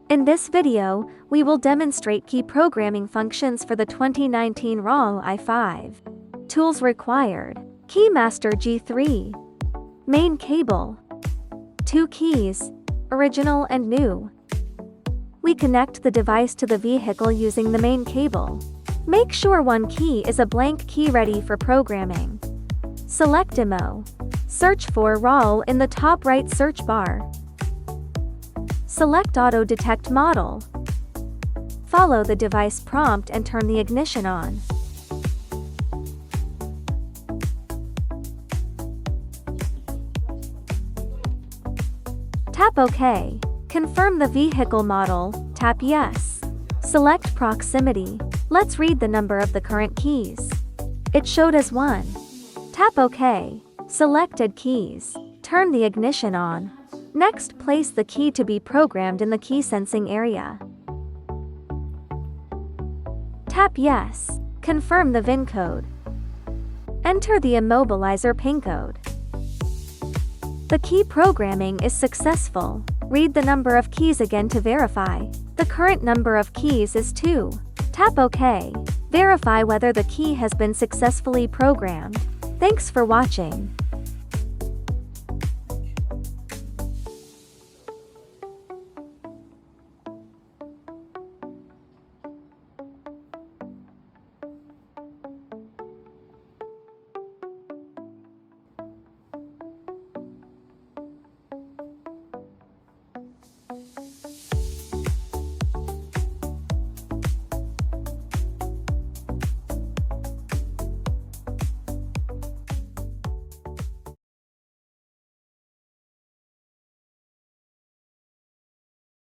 In this video, we will demonstrate key programming functions for the 2019 ROEWE I5. Tools required: Keymaster G3, main cable, 2 keys, original and new. We connect the device to the vehicle using the main cable. Make sure one key is a blank key ready for programming. Select Demo. Search for ROEWE in the top right search bar. Select Auto Detect Model. Follow the device prompt and turn the ignition on. Tap OK. Confirm the vehicle model, tap Yes. Select Proximity. Let's read the number of the current keys. It showed as 1. Tap OK. Selected keys. Turn the ignition on. Next, place the key to be programmed in the key sensing area. Tap Yes. Confirm the VIN code. Enter the immobilizer PIN code. The key programming is successful. Read the number of keys again to verify. The current number of keys is 2. Tap OK. Verify whether the key has been successfully programmed. Thanks for watching.